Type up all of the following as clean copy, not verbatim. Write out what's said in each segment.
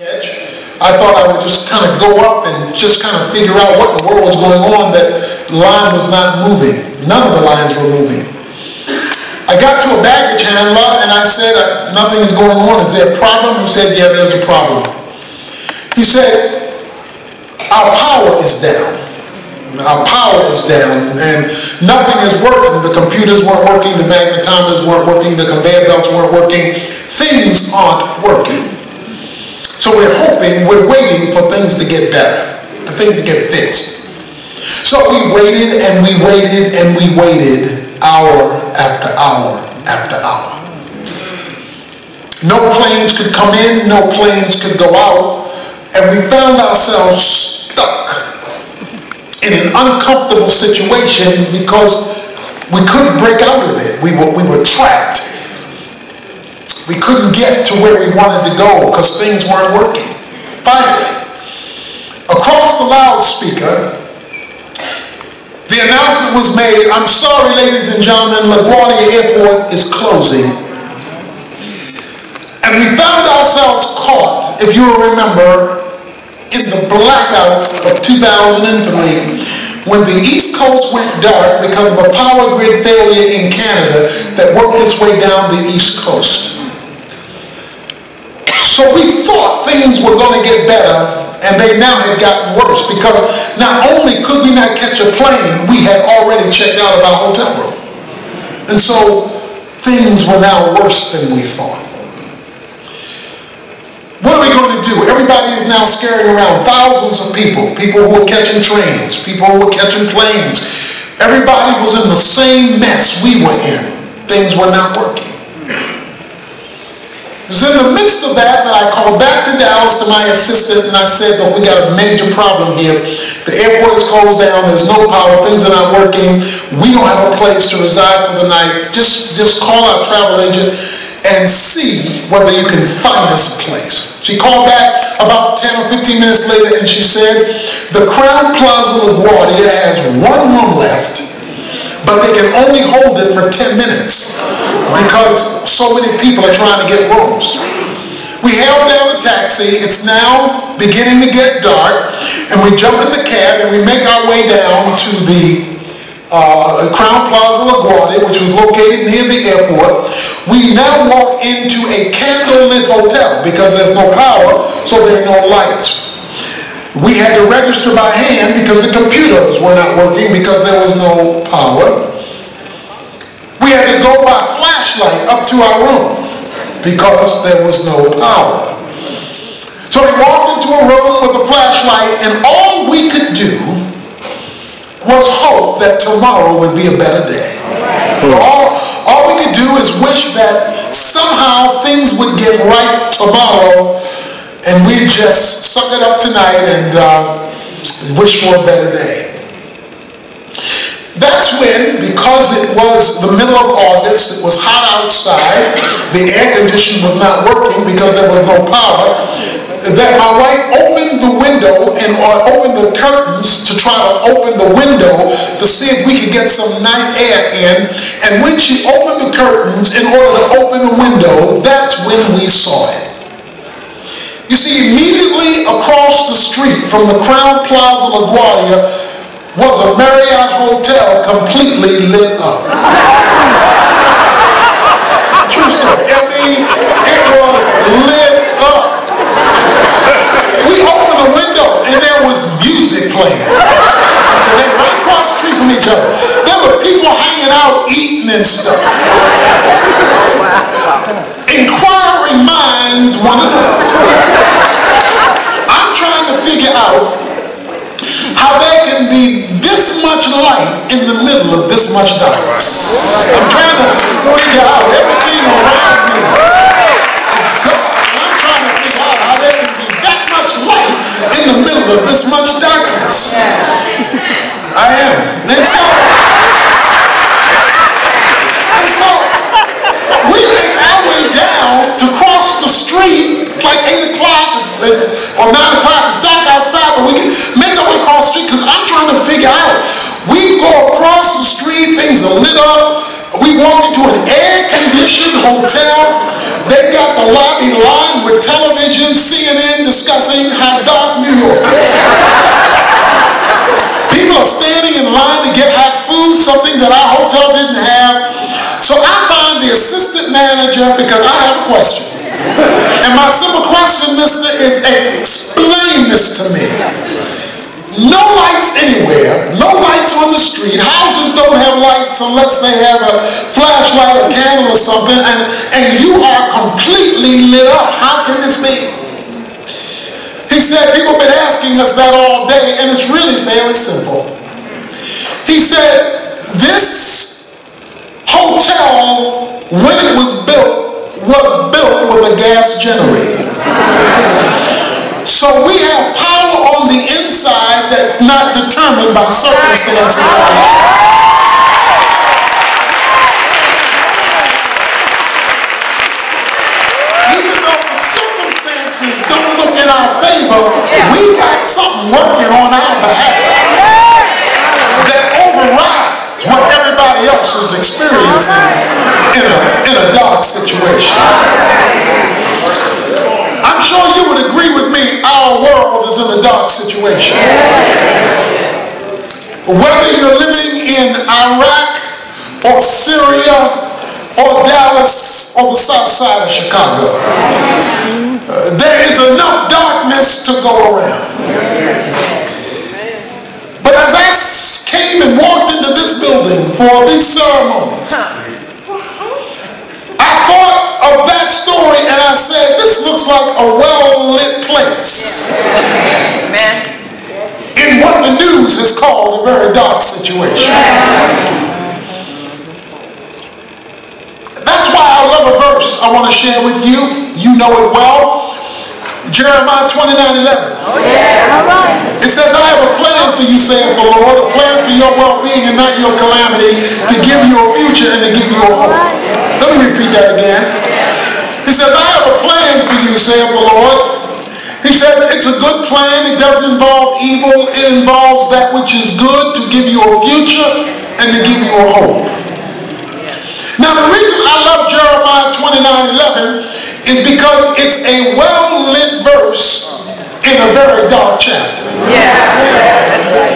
I thought I would just kind of go up and just kind of figure out what in the world was going on, that the line was not moving. None of the lines were moving. I got to a baggage handler and I said, nothing is going on. Is there a problem? He said, yeah, there's a problem. He said, our power is down. Our power is down and nothing is working. The computers weren't working, the magnetometers weren't working, the conveyor belts weren't working. Things aren't working. So we're waiting for things to get better, for things to get fixed. So we waited and we waited and we waited hour after hour after hour. No planes could come in, no planes could go out, and we found ourselves stuck in an uncomfortable situation because we couldn't break out of it. We were trapped. We couldn't get to where we wanted to go because things weren't working. Finally, across the loudspeaker, the announcement was made, I'm sorry, ladies and gentlemen, LaGuardia Airport is closing. And we found ourselves caught, if you will remember, in the blackout of 2003, when the East Coast went dark because of a power grid failure in Canada that worked its way down the East Coast. So we thought things were going to get better, and they now had gotten worse because not only could we not catch a plane, we had already checked out of our hotel room. And so things were now worse than we thought. What are we going to do? Everybody is now scurrying around. Thousands of people who were catching trains, people who were catching planes. Everybody was in the same mess we were in. Things were not working. It was in the midst of that I called back to Dallas to my assistant and I said, look, we got a major problem here. The airport is closed down, there's no power, things are not working, we don't have a place to reside for the night. Just call our travel agent and see whether you can find us a place. She called back about 10 or 15 minutes later and she said, the Crown Plaza LaGuardia has one room left, but they can only hold it for 10 minutes because so many people are trying to get rooms. We hailed down a taxi. It's now beginning to get dark, and we jump in the cab and we make our way down to the Crown Plaza LaGuardia, which was located near the airport. We now walk into a candlelit hotel because there's no power, so there are no lights. We had to register by hand because the computers were not working because there was no power. We had to go by flashlight up to our room because there was no power. So we walked into a room with a flashlight and all we could do was hope that tomorrow would be a better day. All we could do is wish that somehow things would get right tomorrow. And we just suck it up tonight and wish for a better day. That's when, because it was the middle of August, it was hot outside, the air conditioning was not working because there was no power, that my wife opened the window and opened the curtains to try to open the window to see if we could get some night air in. And when she opened the curtains in order to open the window, that's when we saw it. You see, immediately across the street from the Crown Plaza LaGuardia was a Marriott hotel completely lit up. True story. I mean, it was lit up. We opened the window and there was music playing. And they were right across the street from each other. There were people hanging out, eating and stuff. Inquiring minds want to know. I'm trying to figure out how there can be this much light in the middle of this much darkness. I'm trying to figure out everything around me is dark. And I'm trying to figure out how there can be that much light in the middle of this much darkness. I am. And so we make our way down to cross the street. It's like 8 o'clock or 9 o'clock. It's dark outside, but we can make our way across the street because I'm trying to figure out. We go across the street, things are lit up. We walk into an air-conditioned hotel. They got the lobby lined with television, CNN discussing how dark New York is. People are standing in line to get hot food, something that our hotel didn't have. So I find the assistant manager because I have a question. And my simple question, mister, is explain this to me. No lights anywhere, no lights on the street. Houses don't have lights unless they have a flashlight or candle or something, and you are completely lit up. How can this be? He said, people have been asking us that all day, and it's really fairly simple. He said, this hotel, when it was built with a gas generator. So we have power on the inside that's not determined by circumstances. Even though the circumstances don't look in our favor, we got something working on our behalf that overrides what everybody else is experiencing in a dark situation. I'm sure you would agree with me, our world is in a dark situation. Whether you're living in Iraq or Syria or Dallas or the south side of Chicago, there is enough darkness to go around. But as I came and walked into this building for these ceremonies, I thought of that story and I said, this looks like a well-lit place. In what the news has called a very dark situation. That's why I love a verse I want to share with you. You know it well. Jeremiah 29:11. It says, I have a plan for you, saith the Lord, a plan for your well-being and not your calamity, to give you a future and to give you a hope. Let me repeat that again. He says, I have a plan for you, saith the Lord. He says, it's a good plan. It doesn't involve evil. It involves that which is good, to give you a future and to give you a hope. Now, the reason I love Jeremiah 29:11 is because it's a well-lit verse in a very dark chapter.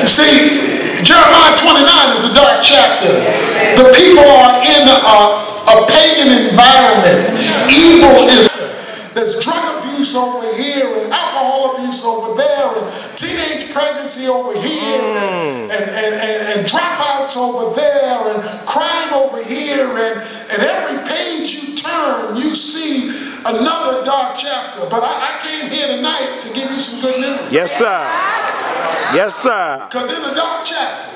You see, Jeremiah 29 is the dark chapter. The people are in a pagan environment. Evil is, there's drug abuse over here and alcohol abuse over there and teenage pregnancy over here and dropouts over there and crime over here, and every page you turn you see another dark chapter. But I came here tonight to give you some good news. Yes, sir. Yes, sir. Because in a dark chapter,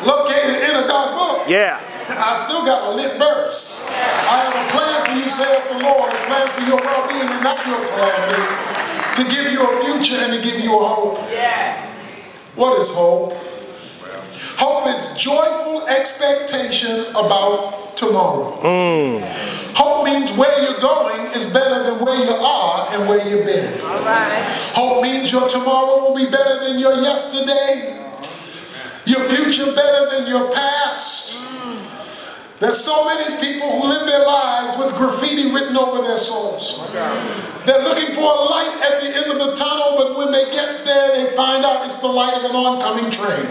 located in a dark book, I still got a lit verse. I have a plan for you, saith the Lord, a plan for your well-being and not your calamity, to give you a future and to give you a hope. What is hope? Hope is joyful expectation about tomorrow. Hope means where you're going is better than where you are and where you've been. Hope means your tomorrow will be better than your yesterday, your future better than your past. There's so many people who live their lives with graffiti written over their souls. They're looking for a light at the end of the tunnel, but when they get there, they find out it's the light of an oncoming train.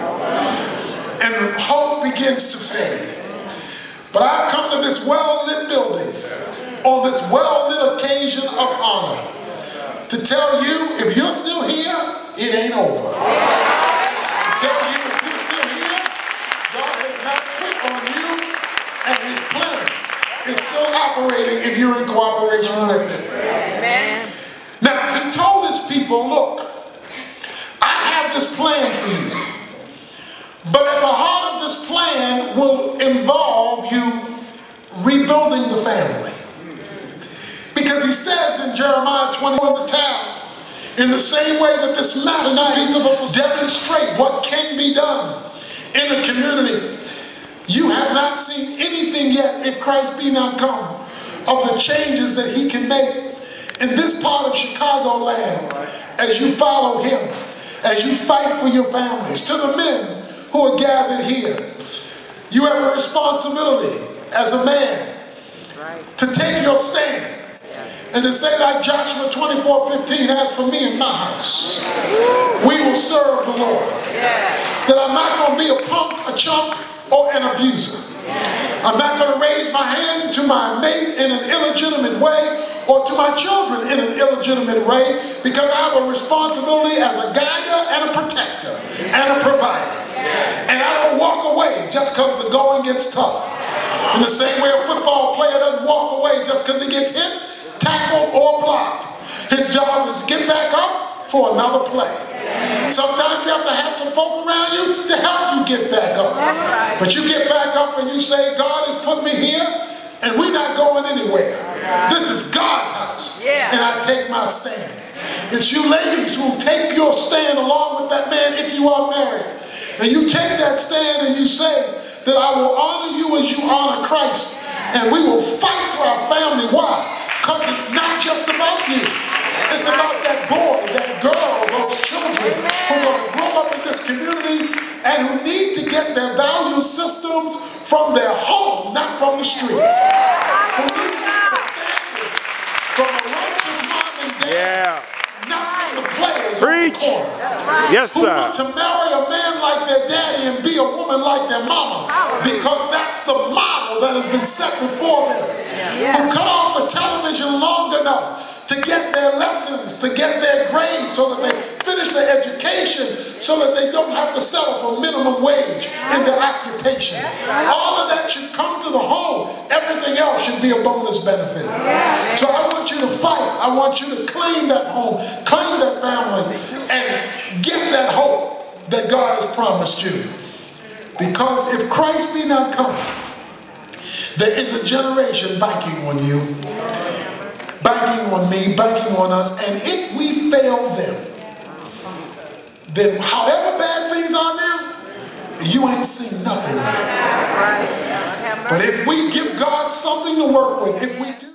And the hope begins to fade. But I've come to this well-lit building on this well-lit occasion of honor to tell you, if you're still here, it ain't over. To tell you, if you're still here, God has not quit on you. And his plan is still operating if you're in cooperation with it. Now, he told his people, look, I have this plan for you. But at the heart of this plan will involve you rebuilding the family. Because he says in Jeremiah 21, the town, in the same way that this masterpiece of a demonstrate what can be done in a community. You have not seen anything yet, if Christ be not come, of the changes that he can make in this part of Chicagoland as you follow him, as you fight for your families. To the men who are gathered here, you have a responsibility as a man to take your stand and to say like Joshua 24:15, as for me and my house, we will serve the Lord. That I'm not going to be a punk, a chump, or an abuser. I'm not going to raise my hand to my mate in an illegitimate way or to my children in an illegitimate way, because I have a responsibility as a guider and a protector and a provider. And I don't walk away just because the going gets tough. In the same way a football player doesn't walk away just because he gets hit, tackled, or blocked. His job is to get back up for another play. Sometimes you have to have some folk around you to help you get back up. But you get back up and you say, God has put me here and we're not going anywhere. This is God's house. And I take my stand. It's you ladies who take your stand along with that man if you are married. And you take that stand and you say that I will honor you as you honor Christ. And we will fight for our family. Why? Because it's not just about you. It's about that boy, that girl, those children who are going to grow up in this community and who need to get their value systems from their home, not from the streets. Who need to get their standards from a righteous mom and dad, not from the players on the corner. Yes, sir. Who want to marry a man like their daddy and be a woman like their mama because that's the model that has been set before them. Who cut off the television long enough to get their lessons, to get their grades so that they finish their education, so that they don't have to settle for minimum wage in their occupation. All of that should come to the home. Everything else should be a bonus benefit. So I want you to fight. I want you to claim that home, claim that family, and get that hope that God has promised you. Because if Christ be not come, there is a generation banking on you, banking on me, banking on us, and if we fail them, then however bad things are now, you ain't seen nothing yet. But if we give God something to work with, if we do